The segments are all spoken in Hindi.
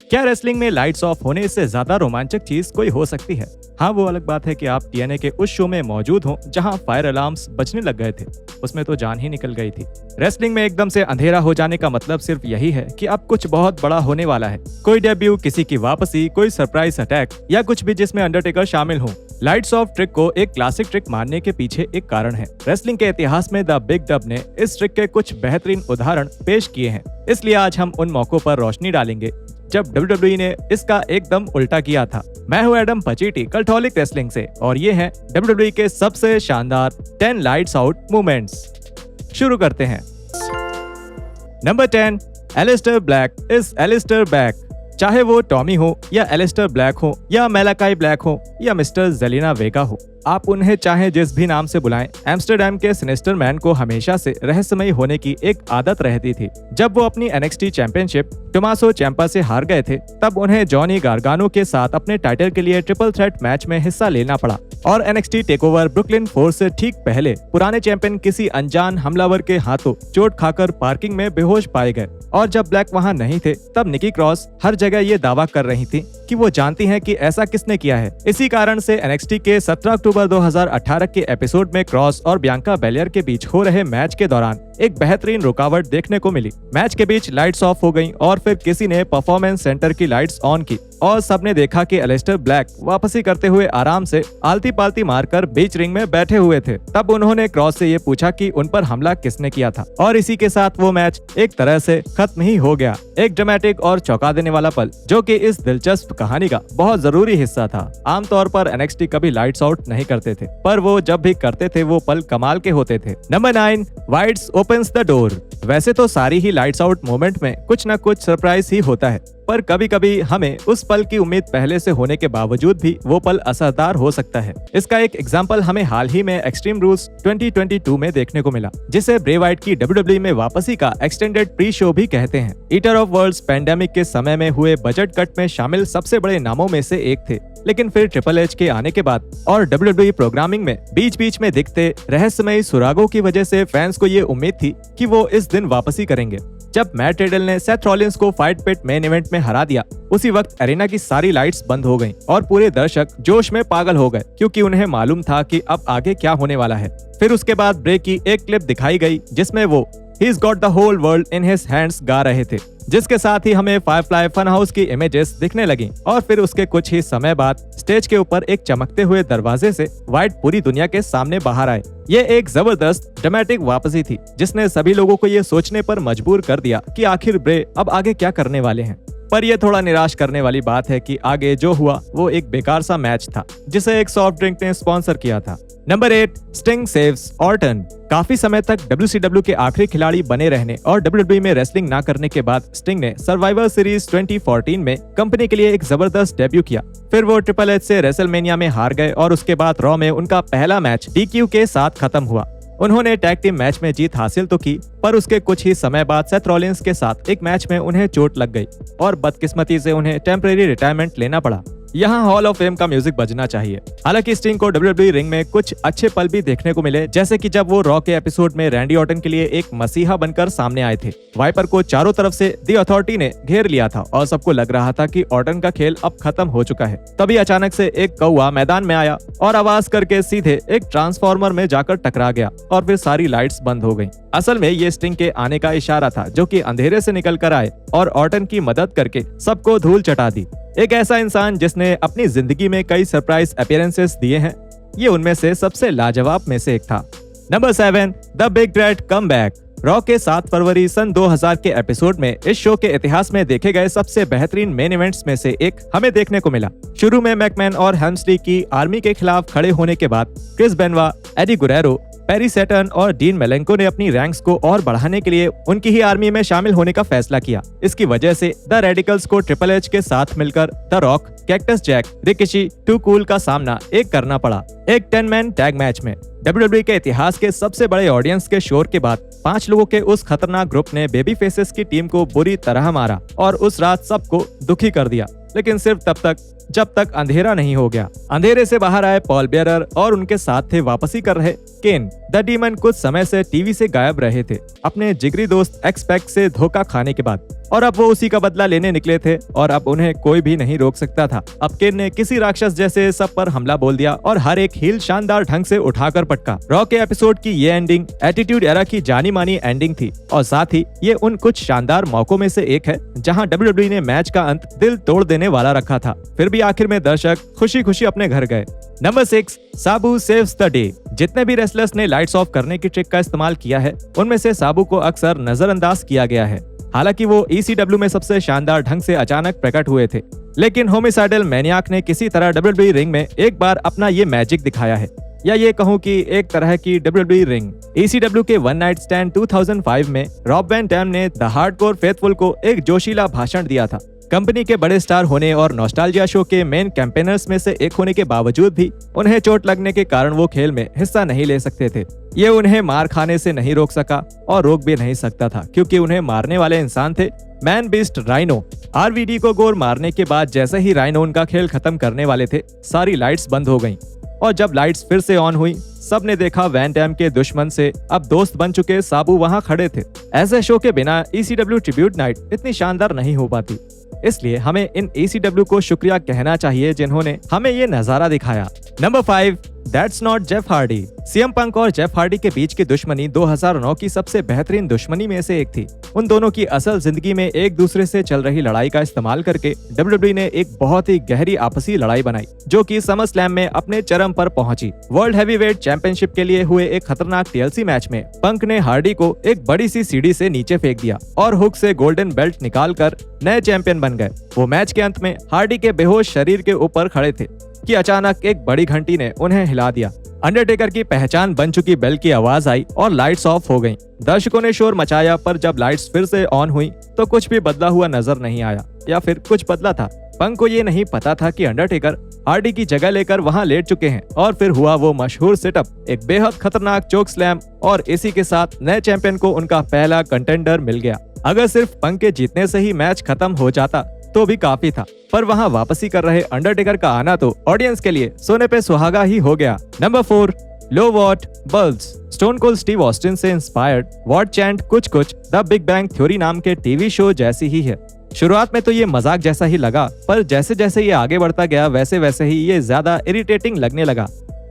क्या रेसलिंग में लाइट्स ऑफ होने से ज्यादा रोमांचक चीज कोई हो सकती है? हाँ, वो अलग बात है कि आप टीएनए के उस शो में मौजूद हो जहां फायर अलार्म्स बजने लग गए थे। उसमें तो जान ही निकल गई थी। रेसलिंग में एकदम से अंधेरा हो जाने का मतलब सिर्फ यही है कि अब कुछ बहुत बड़ा होने वाला है। कोई डेब्यू, किसी की वापसी, कोई सरप्राइज अटैक या कुछ भी जिसमें अंडरटेकर शामिल हो। लाइट्स ऑफ ट्रिक को एक क्लासिक ट्रिक मानने के पीछे एक कारण है। रेसलिंग के इतिहास में द बिग डब ने इस ट्रिक के कुछ बेहतरीन उदाहरण पेश किए हैं। इसलिए आज हम उन मौकों पर रोशनी डालेंगे जब WWE ने इसका एकदम उल्टा किया था। मैं हूं एडम पचीटी कल्टोलिक रेसलिंग से और ये हैं WWE के सबसे शानदार 10 लाइट्स आउट मोमेंट्स। शुरू करते हैं। Number 10, Aleister Black is Aleister back. चाहे वो टॉमी हो या एलिस्टर ब्लैक हो या मेलाकाई ब्लैक हो या मिस्टर जेलिना वेगा हो, आप उन्हें चाहे जिस भी नाम से बुलाएं, एम्स्टरडैम के सिनेस्टर मैन को हमेशा से रहस्यमयी होने की एक आदत रहती थी। जब वो अपनी NXT चैंपियनशिप टोमासो चैंपा से हार गए थे, तब उन्हें जॉनी गार्गानो के साथ अपने टाइटल के लिए ट्रिपल थ्रेट मैच में हिस्सा लेना पड़ा और NXT टेकओवर ब्रुकलिन फोर्स से ठीक पहले पुराने चैंपियन किसी अनजान हमलावर के हाथों चोट खाकर पार्किंग में बेहोश पाए गए। और जब ब्लैक वहां नहीं थे, तब निकी क्रॉस हर जगह ये दावा कर रही थी कि वो जानती हैं कि ऐसा किसने किया है। इसी कारण से NXT के 17 अक्टूबर 2018 के एपिसोड में क्रॉस और बियांका बेलियर के बीच हो रहे मैच के दौरान एक बेहतरीन रुकावट देखने को मिली। मैच के बीच लाइट्स ऑफ हो गईं और फिर किसी ने परफॉर्मेंस सेंटर की लाइट्स ऑन की और सबने देखा कि एलिस्टर ब्लैक वापसी करते हुए आराम से आलती पालती मारकर बीच रिंग में बैठे हुए थे। तब उन्होंने क्रॉस से ये पूछा कि उन पर हमला किसने किया था और इसी के साथ वो मैच एक तरह से खत्म ही हो गया। एक ड्रामेटिक और चौंका देने वाला पल जो कि इस दिलचस्प कहानी का बहुत जरूरी हिस्सा था। आमतौर पर NXT कभी लाइट्स आउट नहीं करते थे, पर वो जब भी करते थे वो पल कमाल के होते थे। Number 9, wides opens the door. वैसे तो सारी ही लाइट्स आउट मोमेंट में कुछ न कुछ सरप्राइज ही होता है, पर कभी कभी हमें उस पल की उम्मीद पहले से होने के बावजूद भी वो पल असरदार हो सकता है। इसका एक एग्जांपल हमें हाल ही में एक्सट्रीम रूल्स 2022 में देखने को मिला, जिसे ब्रे वाइट की WWE में वापसी का एक्सटेंडेड प्री शो भी कहते हैं। ईटर ऑफ वर्ल्ड्स पैंडेमिक के समय में हुए बजट कट में शामिल सबसे बड़े नामों में से एक थे, लेकिन फिर ट्रिपल एच के आने के बाद और WWE प्रोग्रामिंग में बीच बीच में दिखते रहस्यमयी सुरागों की वजह से फैंस को ये उम्मीद थी कि वो इस दिन वापसी करेंगे। जब मैट रिडल ने सेथ रॉलिंस को फाइट पिट मेन इवेंट में हरा दिया, उसी वक्त एरिना की सारी लाइट्स बंद हो गईं और पूरे दर्शक जोश में पागल हो गए, क्योंकि उन्हें मालूम था कि अब आगे क्या होने वाला है। फिर उसके बाद ब्रे की एक क्लिप दिखाई गई जिसमें वो He's got the whole world in his hands गा रहे थे, जिसके साथ ही हमें फायरफ्लाई फन हाउस की इमेजेस दिखने लगी। और फिर उसके कुछ ही समय बाद स्टेज के ऊपर एक चमकते हुए दरवाजे से व्हाइट पूरी दुनिया के सामने बाहर आए। ये एक जबरदस्त ड्रामेटिक वापसी थी जिसने सभी लोगों को ये सोचने पर मजबूर कर दिया कि आखिर ब्रे अब आगे क्या करने वाले हैं। पर यह थोड़ा निराश करने वाली बात है कि आगे जो हुआ वो एक बेकार सा मैच था जिसे एक सॉफ्ट ड्रिंक ने स्पॉन्सर किया था। Number 8, sting saves Orton. काफी समय तक WCW के आखिरी खिलाड़ी बने रहने और WWE में रेसलिंग ना करने के बाद स्टिंग ने सर्वाइवर सीरीज 2014 में कंपनी के लिए एक जबरदस्त डेब्यू किया। फिर वो ट्रिपल एच से रेसलमेनिया में हार गए और उसके बाद रॉ में उनका पहला मैच DQ के साथ खत्म हुआ। उन्होंने टैग टीम मैच में जीत हासिल तो की, पर उसके कुछ ही समय बाद सेथ रॉलिंस के साथ एक मैच में उन्हें चोट लग गई और बदकिस्मती से उन्हें टेम्परेरी रिटायरमेंट लेना पड़ा। यहाँ हॉल ऑफ फेम का म्यूजिक बजना चाहिए। हालांकि स्टिंग को WWE रिंग में कुछ अच्छे पल भी देखने को मिले, जैसे कि जब वो रॉ के एपिसोड में रैंडी ऑर्टन के लिए एक मसीहा बनकर सामने आए थे। वाइपर को चारों तरफ से द अथॉरिटी ने घेर लिया था और सबको लग रहा था कि ऑर्टन का खेल अब खत्म हो चुका है। तभी अचानक से एक कौवा मैदान में आया और आवाज करके सीधे एक ट्रांसफार्मर में जाकर टकरा गया और फिर सारी लाइट्स बंद हो गयी। असल में ये स्टिंग के आने का इशारा था, जो कि अंधेरे से निकल कर आए और ऑर्टन की मदद करके सबको धूल चटा दी। एक ऐसा इंसान जिसने अपनी जिंदगी में कई सरप्राइज अपीयरेंसेस दिए हैं, ये उनमें से सबसे लाजवाब में से एक था। Number 7, the big dread comeback. Raw के 7 फरवरी सन 2000 के एपिसोड में इस शो के इतिहास में देखे गए सबसे बेहतरीन मेन इवेंट्स में से एक हमें देखने को मिला। शुरू में मैकमैन और हेम्सली की आर्मी के खिलाफ खड़े होने के बाद Chris Benoit, Eddie Guerrero, Perry Saturn और डीन मेलेंको ने अपनी रैंक्स को और बढ़ाने के लिए उनकी ही आर्मी में शामिल होने का फैसला किया। इसकी वजह से द रेडिकल्स को ट्रिपल एच के साथ मिलकर The Rock, Cactus Jack, Rikishi, Too Cool का सामना एक करना पड़ा एक 10 मैन टैग मैच में। WWE के इतिहास के सबसे बड़े ऑडियंस के शोर के बाद 5 लोगों के उस खतरनाक ग्रुप ने बेबी फेसेस की टीम को बुरी तरह मारा और उस रात सबको दुखी कर दिया, लेकिन सिर्फ तब तक जब तक अंधेरा नहीं हो गया। अंधेरे से बाहर आए पॉल बेयरर और उनके साथ थे वापसी कर रहे केन। द डीमन कुछ समय से टीवी से गायब रहे थे, अपने जिगरी दोस्त एक्स पैक से धोखा खाने के बाद। और अब वो उसी का बदला लेने निकले थे और अब उन्हें कोई भी नहीं रोक सकता था। अब केन ने किसी राक्षस जैसे सब पर हमला बोल दिया और हर एक हील शानदार ढंग से उठाकर पटका। रॉ के एपिसोड की ये एंडिंग एटीट्यूड एरा की जानी मानी एंडिंग थी और साथ ही ये उन कुछ शानदार मौकों में से एक है जहां WWE ने मैच का अंत दिल तोड़ देने वाला रखा था। फिर भी आखिर में दर्शक खुशी खुशी अपने घर गए। Number 6, Sabu saves the day. जितने भी रेसलर्स ने लाइट्स ऑफ करने की ट्रिक का इस्तेमाल किया है उनमें से साबू को अक्सर नजरअंदाज किया गया है। हालांकि वो ECW में सबसे शानदार ढंग से अचानक प्रकट हुए थे, लेकिन होमिसाइडल मैनियाक ने किसी तरह WWE रिंग में एक बार अपना ये मैजिक दिखाया है, या ये कहूँ कि एक तरह की WWE रिंग। ECW के वन नाइट स्टैंड 2005 में रॉब वैन डैम ने द हार्डकोर फेथफुल को एक जोशीला भाषण दिया था। कंपनी के बड़े स्टार होने और नॉस्टैल्जिया शो के मेन कैंपेनर्स में से एक होने के बावजूद भी उन्हें चोट लगने के कारण वो खेल में हिस्सा नहीं ले सकते थे। ये उन्हें मार खाने से नहीं रोक सका और रोक भी नहीं सकता था, क्योंकि उन्हें मारने वाले इंसान थे मैन बीस्ट राइनो। RVD को गोर मारने के बाद जैसे ही राइनो उनका खेल खत्म करने वाले थे, सारी लाइट्स बंद हो गईं और जब लाइट्स फिर से ऑन हुई, सबने देखा वैन डैम के दुश्मन से अब दोस्त बन चुके साबू वहां खड़े थे। ऐसे शो के बिना ECW ट्रिब्यूट नाइट इतनी शानदार नहीं हो पाती, इसलिए हमें इन ECW को शुक्रिया कहना चाहिए जिन्होंने हमें ये नजारा दिखाया। Number 5, that's not Jeff Hardy. CM पंक और जेफ हार्डी के बीच की दुश्मनी 2009 की सबसे बेहतरीन दुश्मनी में से एक थी। उन दोनों की असल जिंदगी में एक दूसरे से चल रही लड़ाई का इस्तेमाल करके WWE ने एक बहुत ही गहरी आपसी लड़ाई बनाई, जो कि समर स्लैम में अपने चरम पर पहुंची। वर्ल्ड हैवीवेट चैंपियनशिप के लिए हुए एक खतरनाक TLC मैच में पंक ने हार्डी को एक बड़ी सी सीढ़ी से नीचे फेंक दिया और हुक से गोल्डन बेल्ट निकालकर नए चैंपियन बन गए। वो मैच के अंत में हार्डी के बेहोश शरीर के ऊपर खड़े थे कि अचानक एक बड़ी घंटी ने उन्हें हिला दिया। अंडरटेकर की पहचान बन चुकी बेल की आवाज आई और लाइट्स ऑफ हो गईं। दर्शकों ने शोर मचाया, पर जब लाइट्स फिर से ऑन हुई तो कुछ भी बदला हुआ नजर नहीं आया, या फिर कुछ बदला था। पंक को ये नहीं पता था कि अंडरटेकर हार्डी की जगह लेकर वहां लेट चुके हैं और फिर हुआ वो मशहूर सेटअप, एक बेहद खतरनाक चोक स्लैम, और इसी के साथ नए चैंपियन को उनका पहला कंटेंडर मिल गया। अगर सिर्फ पंक के जीतने से ही मैच खत्म हो जाता तो भी काफी था, पर वहां वापसी कर रहे अंडरटेकर का आना तो ऑडियंस के लिए सोने पे सुहागा ही हो गया। Number 4, low what bulbs. Stone cold Steve Austin से इंस्पायर्ड वॉट चैंट कुछ कुछ द बिग बैंग थ्योरी नाम के टीवी शो जैसी ही है। शुरुआत में तो ये मजाक जैसा ही लगा, पर जैसे जैसे ये आगे बढ़ता गया वैसे वैसे ही ये ज्यादा इरिटेटिंग लगने लगा।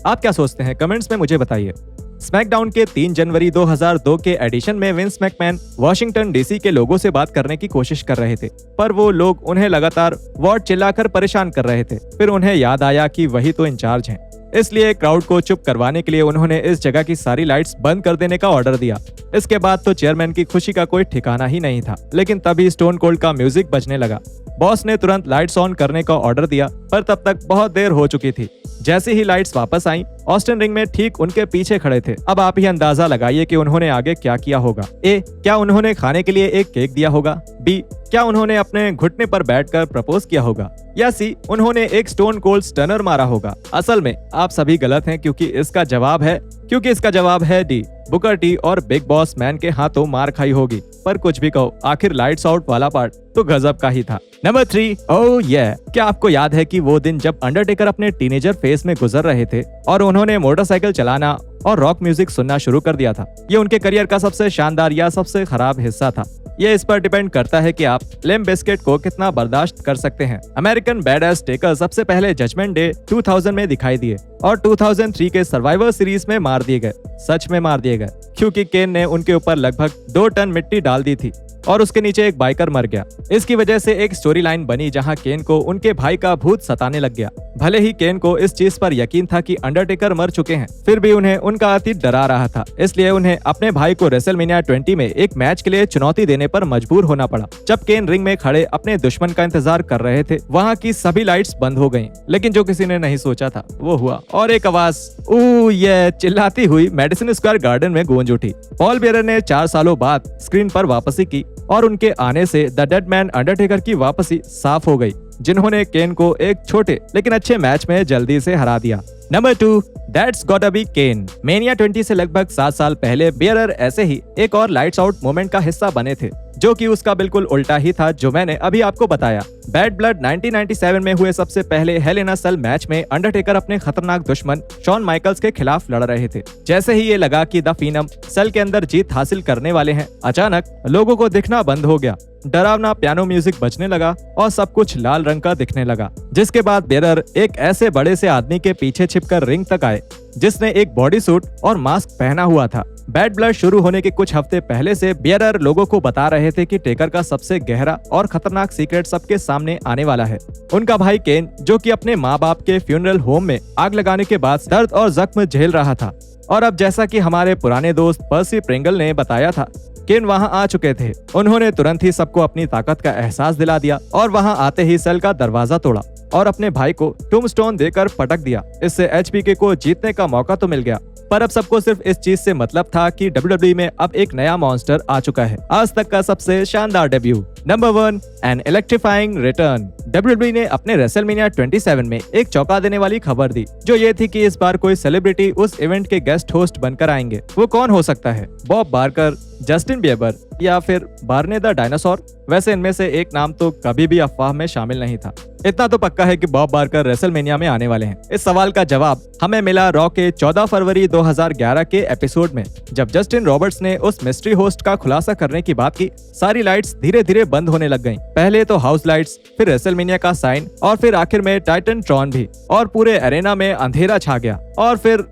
आप क्या सोचते हैं? कमेंट्स में मुझे बताइए। स्मैकडाउन के 3 जनवरी 2002 के एडिशन में विंस मैकमैन वाशिंगटन DC के लोगों से बात करने की कोशिश कर रहे थे, पर वो लोग उन्हें लगातार वॉट चिल्लाकर परेशान कर रहे थे। फिर उन्हें याद आया कि वही तो इंचार्ज हैं, इसलिए क्राउड को चुप करवाने के लिए उन्होंने इस जगह की सारी लाइट्स बंद कर देने का ऑर्डर दिया। इसके बाद तो चेयरमैन की खुशी का कोई ठिकाना ही नहीं था, लेकिन तभी स्टोन कोल्ड का म्यूजिक बजने लगा। बॉस ने तुरंत लाइट्स ऑन करने का ऑर्डर दिया, पर तब तक बहुत देर हो चुकी थी। जैसे ही लाइट्स वापस आईं, ऑस्टिन रिंग में ठीक उनके पीछे खड़े थे। अब आप ही अंदाजा लगाइए कि उन्होंने आगे क्या किया होगा। ए, क्या उन्होंने खाने के लिए एक केक दिया होगा? बी, क्या उन्होंने अपने घुटने पर बैठकर प्रपोज किया होगा? या सी, उन्होंने एक स्टोन कोल्ड स्टनर मारा होगा? असल में आप सभी गलत हैं, क्योंकि इसका जवाब है डी, बुकर टी और बिग बॉस मैन के हाथों मार खाई होगी। पर कुछ भी कहो, आखिर लाइट्स आउट वाला पार्ट तो गजब का ही था। नंबर 3, ओह ये, क्या आपको याद है कि वो दिन जब अंडरटेकर अपने टीनेजर फेज में गुजर रहे थे और उन्होंने मोटरसाइकिल चलाना और रॉक म्यूजिक सुनना शुरू कर दिया था? ये उनके करियर का सबसे शानदार या सबसे खराब हिस्सा था। ये इस पर डिपेंड करता है कि आप लिम्प बिस्किट को कितना बर्दाश्त कर सकते हैं। अमेरिकन बैडएस टेकर सबसे पहले जजमेंट डे 2000 में दिखाई दिए और 2003 के सर्वाइवर सीरीज में मार दिए गए। सच में मार दिए गए, क्योंकि केन ने उनके ऊपर लगभग 2 टन मिट्टी डाल दी थी और उसके नीचे एक बाइकर मर गया। इसकी वजह से एक स्टोरी लाइन बनी जहां केन को उनके भाई का भूत सताने लग गया। भले ही केन को इस चीज पर यकीन था कि अंडरटेकर मर चुके हैं, फिर भी उन्हें उनका अतीत डरा रहा था। इसलिए उन्हें अपने भाई को रेसलमेनिया 20 में एक मैच के लिए चुनौती देने पर मजबूर होना पड़ा। जब केन रिंग में खड़े अपने दुश्मन का इंतजार कर रहे थे, वहाँ की सभी लाइट्स बंद हो गयी, लेकिन जो किसी ने नहीं सोचा था वो हुआ, और एक आवाज ऊ ये चिल्लाती हुई मेडिसन स्क्वायर गार्डन में गूंज उठी। पॉल बेयर ने 4 सालों बाद स्क्रीन पर वापसी की और उनके आने से द डेड मैन अंडरटेकर की वापसी साफ हो गई, जिन्होंने केन को एक छोटे लेकिन अच्छे मैच में जल्दी से हरा दिया। Number 2, that's gotta be Kane. Mania 20 से लगभग 7 साल पहले बियरर ऐसे ही एक और लाइट्स आउट मोमेंट का हिस्सा बने थे, जो कि उसका बिल्कुल उल्टा ही था जो मैंने अभी आपको बताया। बैड ब्लड 1997 में हुए सबसे पहले हेल इन अ सेल मैच में अंडरटेकर अपने खतरनाक दुश्मन शॉन माइकल्स के खिलाफ लड़ रहे थे। जैसे ही ये लगा कि द फिनम सेल के अंदर जीत हासिल करने वाले हैं, अचानक लोगों को दिखना बंद हो गया। डरावना पियानो म्यूजिक बजने लगा और सब कुछ लाल रंग का दिखने लगा, जिसके बाद बियरर एक ऐसे बड़े से आदमी के पीछे छिपकर रिंग तक आए जिसने एक बॉडी सूट और मास्क पहना हुआ था। बैड ब्लड शुरू होने के कुछ हफ्ते पहले से बियरर लोगों को बता रहे थे कि टेकर का सबसे गहरा और खतरनाक सीक्रेट सबके सामने आने वाला है। उनका भाई केन, जो कि अपने माँ बाप के फ्यूनरल होम में आग लगाने के बाद दर्द और जख्म झेल रहा था, और अब जैसा कि हमारे पुराने दोस्त पर्सी प्रिंगल ने बताया था, केन वहां आ चुके थे। उन्होंने तुरंत ही सबको अपनी ताकत का एहसास दिला दिया और वहां आते ही सेल का दरवाजा तोड़ा और अपने भाई को टूमस्टोन देकर पटक दिया। इससे एचबीके को जीतने का मौका तो मिल गया, पर अब सबको सिर्फ इस चीज से मतलब था कि WWE में अब एक नया मॉन्स्टर आ चुका है। आज तक का सबसे शानदार debut. Number 1, an electrifying return. WWE ने अपने रेसलमेनिया 27 में एक चौंका देने वाली खबर दी, जो ये थी कि इस बार कोई सेलिब्रिटी उस इवेंट के गेस्ट होस्ट बनकर आएंगे। वो कौन हो सकता है? बॉब बार्कर, जस्टिन बिएबर या फिर बार्ने द डायनासोर? वैसे इनमें से एक नाम तो कभी भी अफवाह में शामिल नहीं था। इतना तो पक्का है कि बॉब बार्कर रेसलमेनिया में आने वाले हैं। इस सवाल का जवाब हमें मिला रॉ के 14 फरवरी 2011 के एपिसोड में, जब जस्टिन रॉबर्ट्स ने उस मिस्ट्री होस्ट का खुलासा करने की बात की। सारी लाइट्स धीरे धीरे बंद होने लग गईं। पहले तो हाउस लाइट्स, फिर रेसलमेनिया का साइन और फिर आखिर में टाइटन ट्रॉन भी, और पूरे एरेना में अंधेरा छा गया। और फिर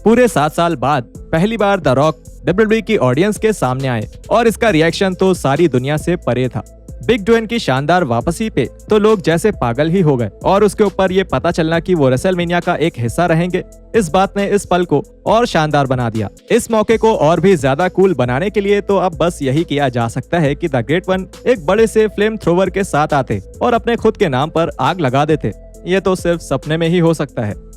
पूरे 7 साल बाद पहली बार द रॉक WWE की ऑडियंस के सामने आए, और इसका रिएक्शन तो सारी दुनिया से परे था। बिग ड्वेन की शानदार वापसी पे तो लोग जैसे पागल ही हो गए, और उसके ऊपर ये पता चलना कि वो रेसलमेनिया का एक हिस्सा रहेंगे, इस बात ने इस पल को और शानदार बना दिया। इस मौके को और भी ज्यादा कूल बनाने के लिए तो अब बस यही किया जा सकता है कि द ग्रेट वन एक बड़े से फ्लेम थ्रोवर के साथ आते और अपने खुद के नाम पर आग लगा देते। ये तो सिर्फ सपने में ही हो सकता है।